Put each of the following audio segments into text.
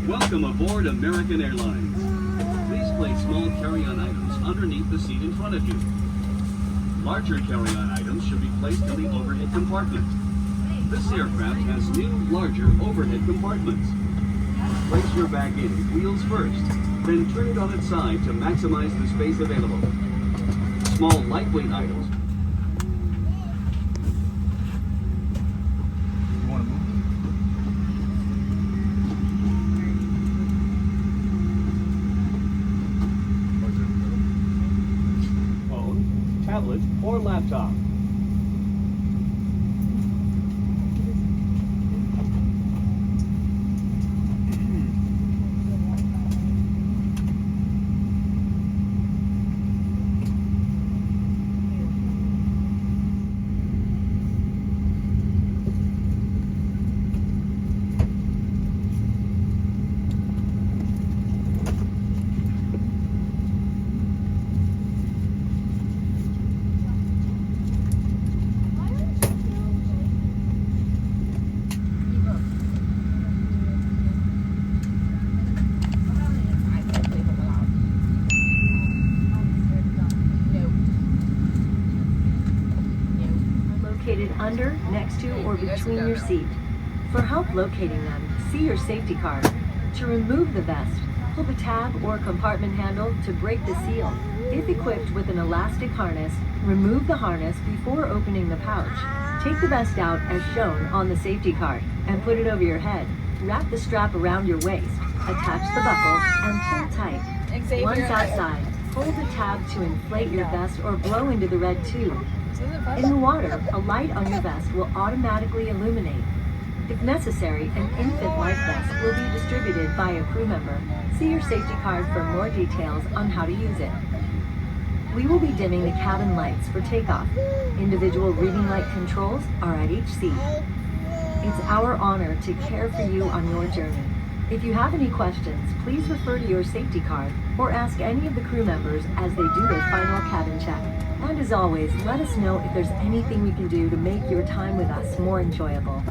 Welcome aboard American Airlines. Please place small carry-on items underneath the seat in front of you. Larger carry-on items should be placed in the overhead compartment. This aircraft has new, larger overhead compartments. Place your bag in wheels first, then turn it on its side to maximize the space available. Small, lightweight items. Tablet, or laptop. Under, next to, or between your seat. For help locating them, see your safety card. To remove the vest, pull the tab or compartment handle to break the seal. If equipped with an elastic harness, remove the harness before opening the pouch. Take the vest out as shown on the safety card and put it over your head. Wrap the strap around your waist, attach the buckle, and pull tight. Once outside, hold the tab to inflate your vest or blow into the red tube. In the water, a light on your vest will automatically illuminate. If necessary, an infant life vest will be distributed by a crew member. See your safety card for more details on how to use it. We will be dimming the cabin lights for takeoff. Individual reading light controls are at each seat. It's our honor to care for you on your journey. If you have any questions, please refer to your safety card or ask any of the crew members as they do their final cabin check. And as always, let us know if there's anything we can do to make your time with us more enjoyable.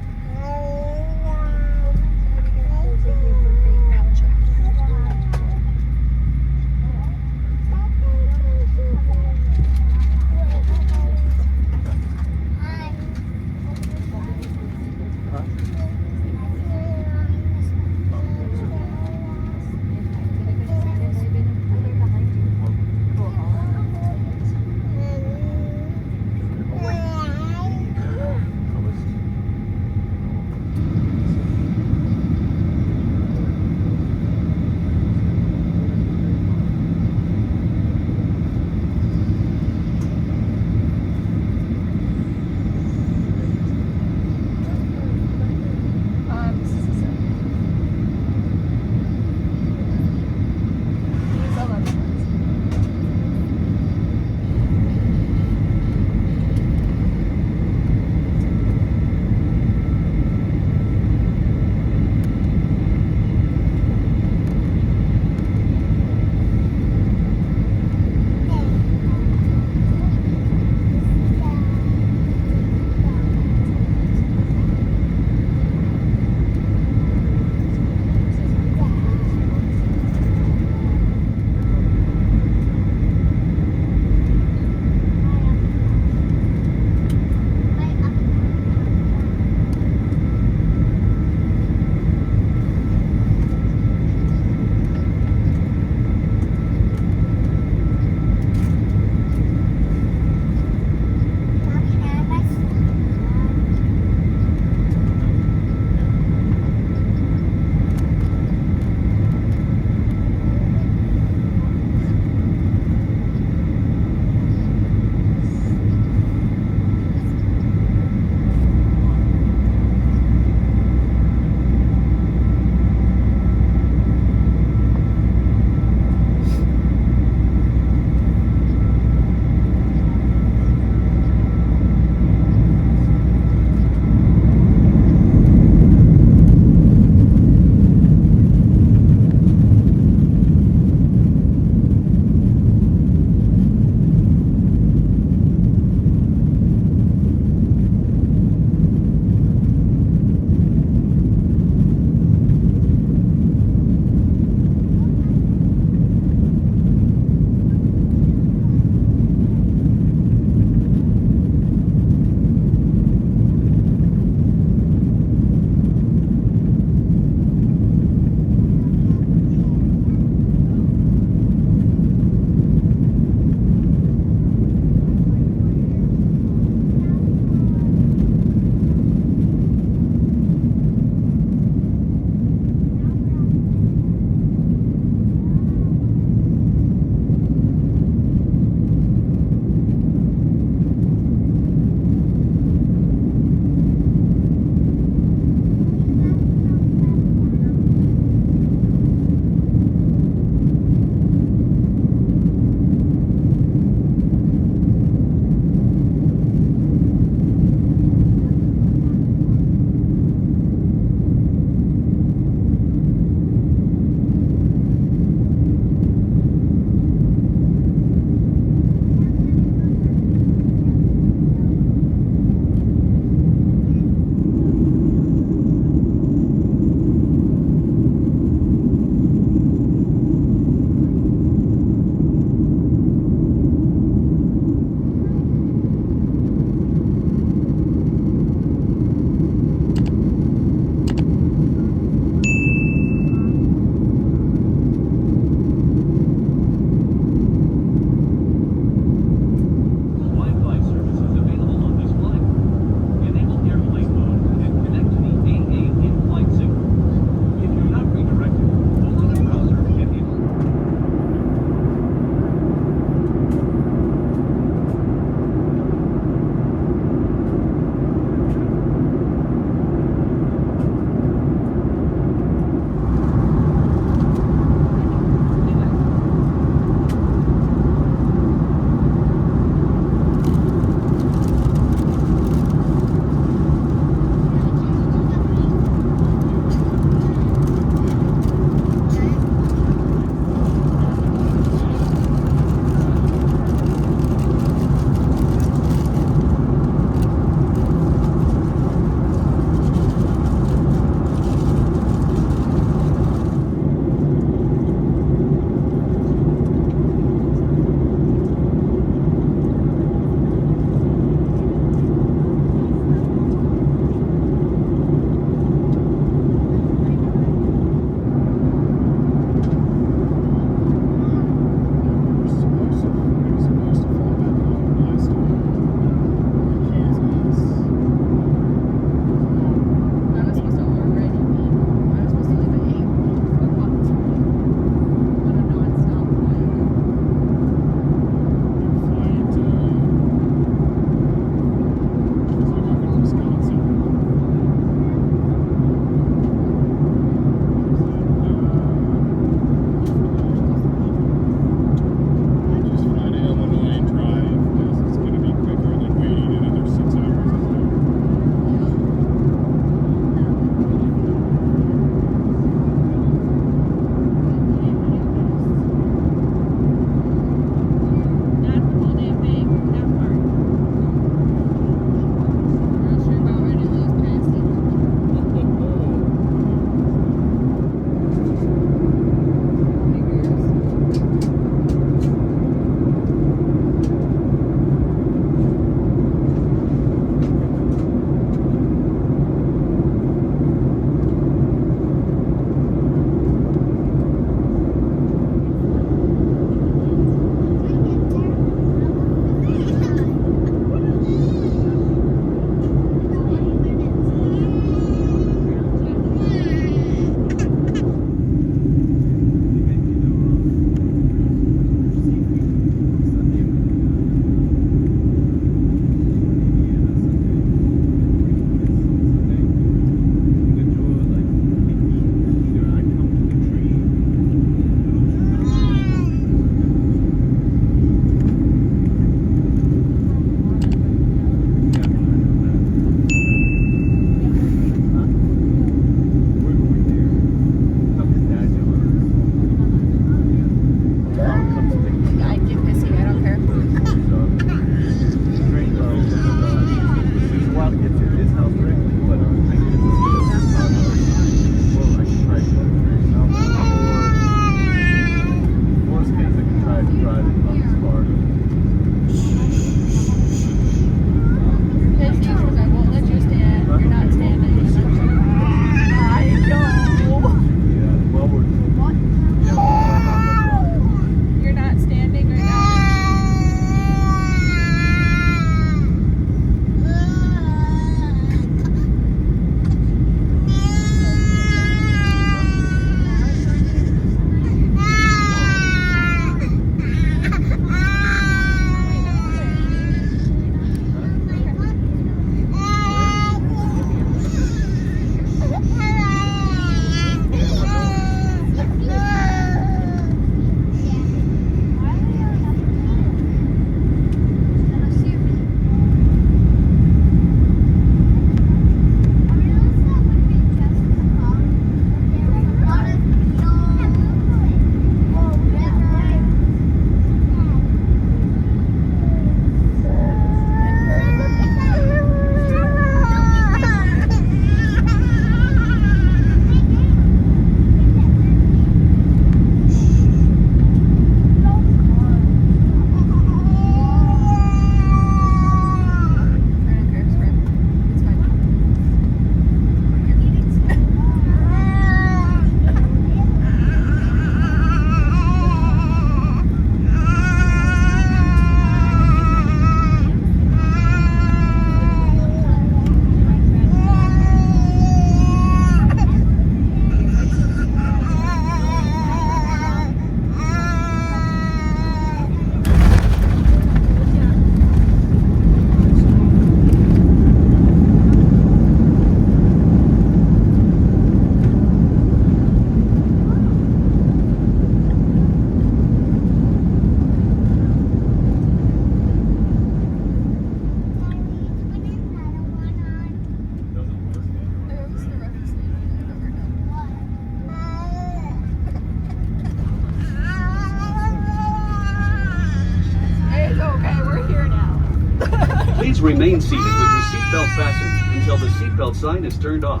remain seated with your seatbelt fastened until the seatbelt sign is turned off.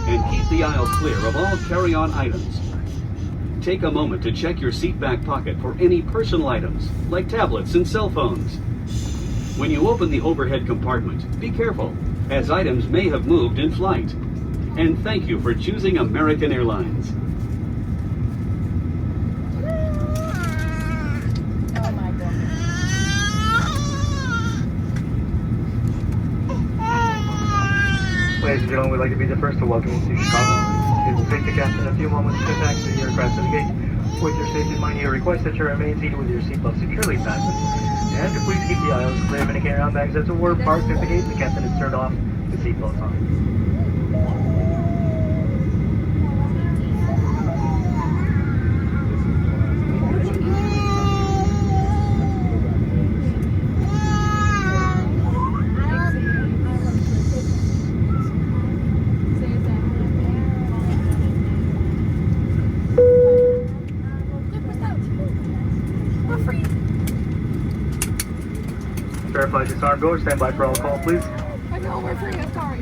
And keep the aisles clear of all carry-on items. Take a moment to check your seat back pocket for any personal items, like tablets and cell phones. When you open the overhead compartment, be careful, as items may have moved in flight. And thank you for choosing American Airlines. Oh my goodness. Ladies and gentlemen, we'd like to be the first to welcome you to Chicago. It will take the captain a few moments to taxi the aircraft to the gate. With your safety in mind, you request that you remain seated with your seatbelt securely fastened. And to please keep the aisles clear of any carry-on bags that were parked at the gate. The captain has turned off the seatbelt sign. Verify disarmed door. Stand by for all call, please. I know, we're free. I'm sorry.